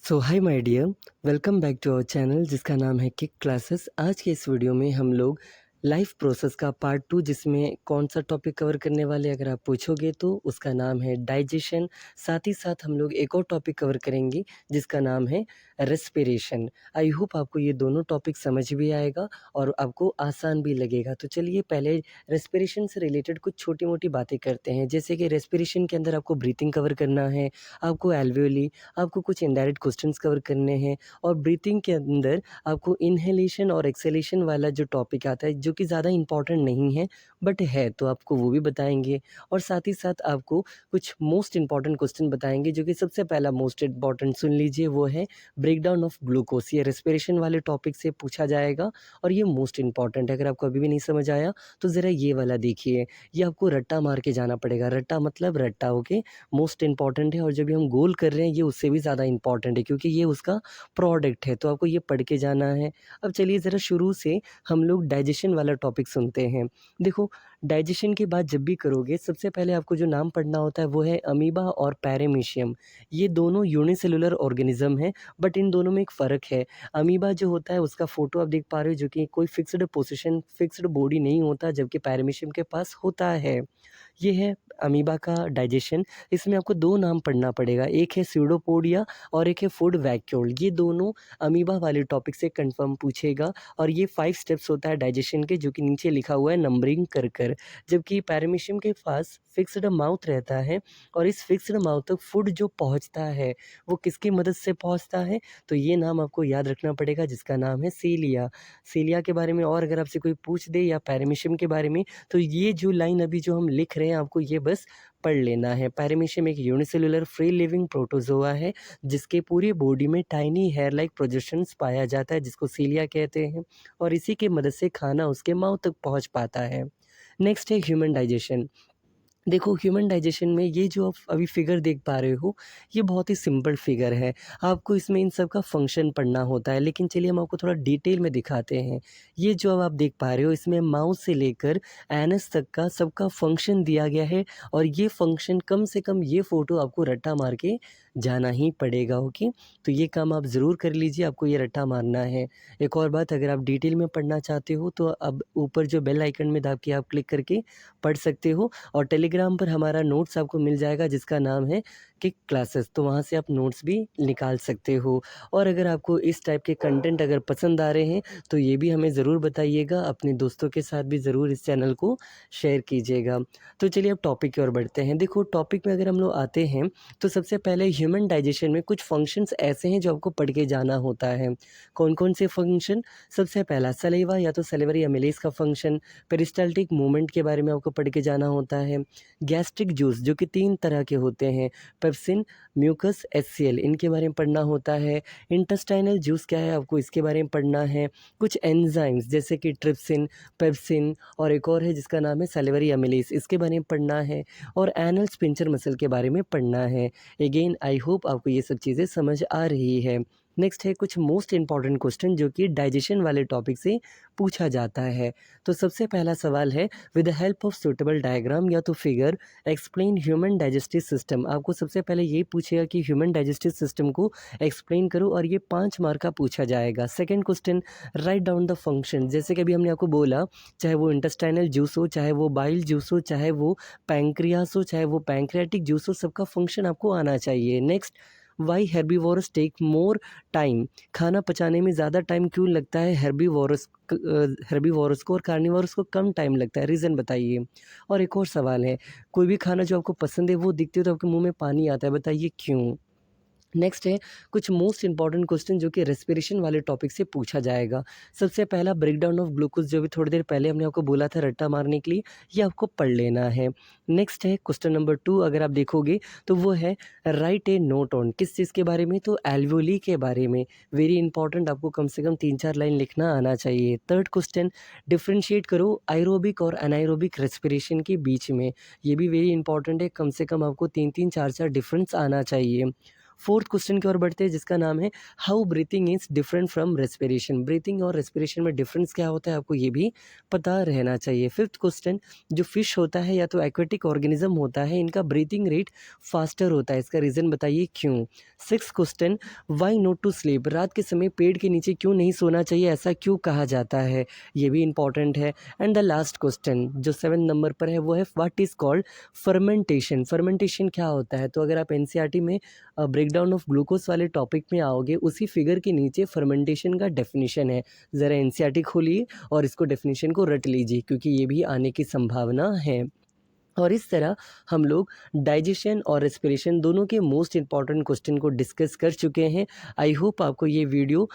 So hi my dear, welcome back to our channel जिसका नाम है किक क्लासेस। आज के इस वीडियो में हम लोग लाइफ प्रोसेस का पार्ट 2 जिसमें कौन सा टॉपिक कवर करने वाले अगर आप पूछोगे तो उसका नाम है डाइजेशन। साथ ही साथ हम लोग एक और टॉपिक कवर करेंगे जिसका नाम है रेस्पिरेशन। आई होप आपको ये दोनों टॉपिक समझ भी आएगा और आपको आसान भी लगेगा। तो चलिए पहले रेस्पिरेशन से रिलेटेड कुछ छोटी मोटी बातें करते हैं। जैसे कि रेस्पिरेशन के अंदर आपको ब्रीथिंग कवर करना है, आपको एल्वियोली, आपको कुछ इनडायरेक्ट क्वेश्चंस कवर करने हैं और ब्रीथिंग के अंदर आपको इन्हेलेशन और एक्सहेलेशन वाला जो टॉपिक आता है जो कि ज़्यादा इम्पॉर्टेंट नहीं है बट है, तो आपको वो भी बताएंगे। और साथ ही साथ आपको कुछ मोस्ट इम्पॉर्टेंट क्वेश्चन बताएंगे जो कि सबसे पहला मोस्ट इम्पॉर्टेंट सुन लीजिए, वो है ब्रेकडाउन ऑफ ग्लूकोज। ये रेस्पिरेशन वाले टॉपिक से पूछा जाएगा और ये मोस्ट इम्पॉर्टेंट है। अगर आपको अभी भी नहीं समझ आया तो ज़रा ये वाला देखिए, ये आपको रट्टा मार के जाना पड़ेगा। रट्टा मतलब रट्टा, ओके, मोस्ट इम्पॉर्टेंट है और जब भी हम गोल कर रहे हैं ये उससे भी ज़्यादा इम्पॉर्टेंट है क्योंकि ये उसका प्रोडक्ट है, तो आपको ये पढ़ के जाना है। अब चलिए ज़रा शुरू से हम लोग डाइजेशन वाला टॉपिक सुनते हैं। देखो, डाइजेशन की बात जब भी करोगे सबसे पहले आपको जो नाम पढ़ना होता है वो है अमीबा और पैरामीशियम। ये दोनों यूनिसेलुलर ऑर्गेनिज्म हैं बट इन दोनों में एक फ़र्क है। अमीबा जो होता है उसका फ़ोटो आप देख पा रहे हो जो कि कोई फिक्स्ड पोजीशन, फिक्स्ड बॉडी नहीं होता, जबकि पैरामीशियम के पास होता है। ये है अमीबा का डाइजेशन। इसमें आपको 2 नाम पढ़ना पड़ेगा, एक है स्यूडोपोडिया और एक है फूड वैक्यूल। ये दोनों अमीबा वाले टॉपिक से कन्फर्म पूछेगा और ये 5 स्टेप्स होता है डाइजेशन के, जो कि नीचे लिखा हुआ है नंबरिंग कर। जबकि पैरामीशियम के पास फिक्स्ड माउथ रहता है और इस फिक्स्ड माउथ तक फूड जो पहुँचता है वो किसकी मदद से पहुँचता है, तो ये नाम आपको याद रखना पड़ेगा जिसका नाम है सीलिया। सीलिया के बारे में और अगर आपसे कोई पूछ दे या पैरामीशियम के बारे में तो ये जो लाइन अभी जो हम लिख रहे हैं आपको ये बस पढ़ लेना है। पैरामीशियम एक यूनिसेलुलर फ्री लिविंग प्रोटोजोआ है जिसके पूरी बॉडी में टाइनी हेयर लाइक प्रोजेक्शंस पाया जाता है जिसको सीलिया कहते हैं और इसी की मदद से खाना उसके माउथ तक पहुंच पाता है। नेक्स्ट है ह्यूमन डाइजेशन। देखो, ह्यूमन डाइजेशन में ये जो आप अभी फ़िगर देख पा रहे हो, ये बहुत ही सिंपल फ़िगर है। आपको इसमें इन सब का फ़ंक्शन पढ़ना होता है, लेकिन चलिए हम आपको थोड़ा डिटेल में दिखाते हैं। ये जो अब आप देख पा रहे हो इसमें माउथ से लेकर एनस तक का सबका फ़ंक्शन दिया गया है और ये फ़ंक्शन कम से कम ये फ़ोटो आपको रट्टा मार के जाना ही पड़ेगा, ओके? तो ये काम आप ज़रूर कर लीजिए, आपको ये रट्टा मारना है। एक और बात, अगर आप डिटेल में पढ़ना चाहते हो तो अब ऊपर जो बेल आइकन में दाब के आप क्लिक करके पढ़ सकते हो और टेलीग्राम पर हमारा नोट्स आपको मिल जाएगा जिसका नाम है किक क्लासेस, तो वहाँ से आप नोट्स भी निकाल सकते हो। और अगर आपको इस टाइप के कंटेंट अगर पसंद आ रहे हैं तो ये भी हमें ज़रूर बताइएगा, अपने दोस्तों के साथ भी ज़रूर इस चैनल को शेयर कीजिएगा। तो चलिए अब टॉपिक की ओर बढ़ते हैं। देखो, टॉपिक में अगर हम लोग आते हैं तो सबसे पहले ह्यूमन डाइजेशन में कुछ फंक्शंस ऐसे हैं जो आपको पढ़ के जाना होता है। कौन-कौन से फंक्शन? सबसे पहला सलाइवा या तो सलिवरी अमेलेस का फंक्शन, पेरिस्टाल्टिक मूवमेंट के बारे में आपको पढ़ के जाना होता है। गैस्ट्रिक जूस जो कि 3 तरह के होते हैं, पेप्सिन, म्यूकस, एचसीएल, इनके बारे में पढ़ना होता है। इंटेस्टाइनल जूस क्या है आपको इसके बारे में पढ़ना है। कुछ एंजाइम्स जैसे कि ट्रिप्सिन, पेप्सिन और एक और है जिसका नाम है सलिवरी अमेलेस, इसके बारे में पढ़ना है और एनल स्पिंचर मसल के बारे में पढ़ना है। अगेन आई होप आपको ये सब चीज़ें समझ आ रही है। नेक्स्ट है कुछ मोस्ट इम्पॉर्टेंट क्वेश्चन जो कि डाइजेशन वाले टॉपिक से पूछा जाता है। तो सबसे पहला सवाल है, with the help of suitable diagram या तो figure explain human digestive system. आपको सबसे पहले ये पूछेगा कि ह्यूमन डाइजेस्टिव सिस्टम को एक्सप्लेन करो और ये 5 मार्क का पूछा जाएगा। Second question, write down the function. जैसे कि अभी हमने आपको बोला, चाहे वो इंटेस्टाइनल जूस हो, चाहे वो बाइल जूस हो, चाहे वो पैंक्रियास हो, चाहे वो पैंक्रियाटिक जूस हो, सबका फंक्शन आपको आना चाहिए। Next, why herbivores take more time. खाना पचाने में ज़्यादा टाइम क्यों लगता है हेर्बीवोरस को और कार्निवोरस को कम टाइम लगता है, रीज़न बताइए। और एक और सवाल है, कोई भी खाना जो आपको पसंद है वो दिखते हो तो आपके मुंह में पानी आता है, बताइए क्यों। नेक्स्ट है कुछ मोस्ट इंपॉर्टेंट क्वेश्चन जो कि रेस्पिरेशन वाले टॉपिक से पूछा जाएगा। सबसे पहला, ब्रेकडाउन ऑफ ग्लूकोज, जो भी थोड़ी देर पहले हमने आपको बोला था रट्टा मारने के लिए, ये आपको पढ़ लेना है। नेक्स्ट है क्वेश्चन नंबर 2, अगर आप देखोगे तो वो है राइट ए नोट ऑन, किस चीज़ के बारे में, तो एल्वियोली के बारे में। वेरी इंपॉर्टेंट, आपको कम से कम 3-4 लाइन लिखना आना चाहिए। थर्ड क्वेश्चन, डिफ्रेंशिएट करो आयरोबिक और अनायरोबिक रेस्पिरेशन के बीच में। ये भी वेरी इंपॉर्टेंट है, कम से कम आपको 3-3 4-4 डिफरेंस आना चाहिए। फोर्थ क्वेश्चन की ओर बढ़ते हैं जिसका नाम है how breathing is different from respiration. Breathing और रेस्पिरेशन में डिफरेंस क्या होता है आपको ये भी पता रहना चाहिए। फिफ्थ क्वेश्चन, जो फिश होता है या तो एक्वेटिक ऑर्गेनिज्म होता है, इनका ब्रीथिंग रेट फास्टर होता है, इसका रीज़न बताइए क्यों। Six question, why not to sleep. रात के समय पेड़ के नीचे क्यों नहीं सोना चाहिए, ऐसा क्यों कहा जाता है, ये भी इंपॉर्टेंट है। एंड द लास्ट क्वेश्चन जो 7 नंबर पर है वो है what is called fermentation. Fermentation क्या होता है, तो अगर आप एनसीईआरटी में ब्रेकडाउन ऑफ ग्लूकोज वाले टॉपिक में आओगे, उसी फिगर के नीचे फर्मेंटेशन का डेफिनेशन है, ज़रा एनसीईआरटी खोलिए और इसको डेफिनेशन को रट लीजिए क्योंकि ये भी आने की संभावना है। और इस तरह हम लोग डाइजेशन और रेस्पिरेशन दोनों के मोस्ट इम्पॉर्टेंट क्वेश्चन को डिस्कस कर चुके हैं। आई होप आपको ये वीडियो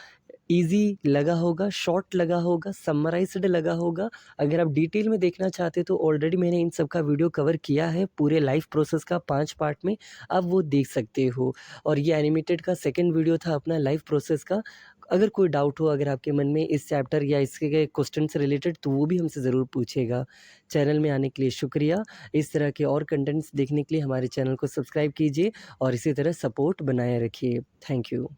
ईज़ी लगा होगा, शॉर्ट लगा होगा, समराइज़्ड लगा होगा। अगर आप डिटेल में देखना चाहते तो ऑलरेडी मैंने इन सब का वीडियो कवर किया है पूरे लाइफ प्रोसेस का 5 पार्ट में, आप वो देख सकते हो। और ये एनिमेटेड का सेकंड वीडियो था अपना लाइफ प्रोसेस का। अगर कोई डाउट हो अगर आपके मन में इस चैप्टर या इसके क्वेश्चन से रिलेटेड तो वो भी हमसे ज़रूर पूछिएगा। चैनल में आने के लिए शुक्रिया। इस तरह के और कंटेंट्स देखने के लिए हमारे चैनल को सब्सक्राइब कीजिए और इसी तरह सपोर्ट बनाए रखिए। Thank you.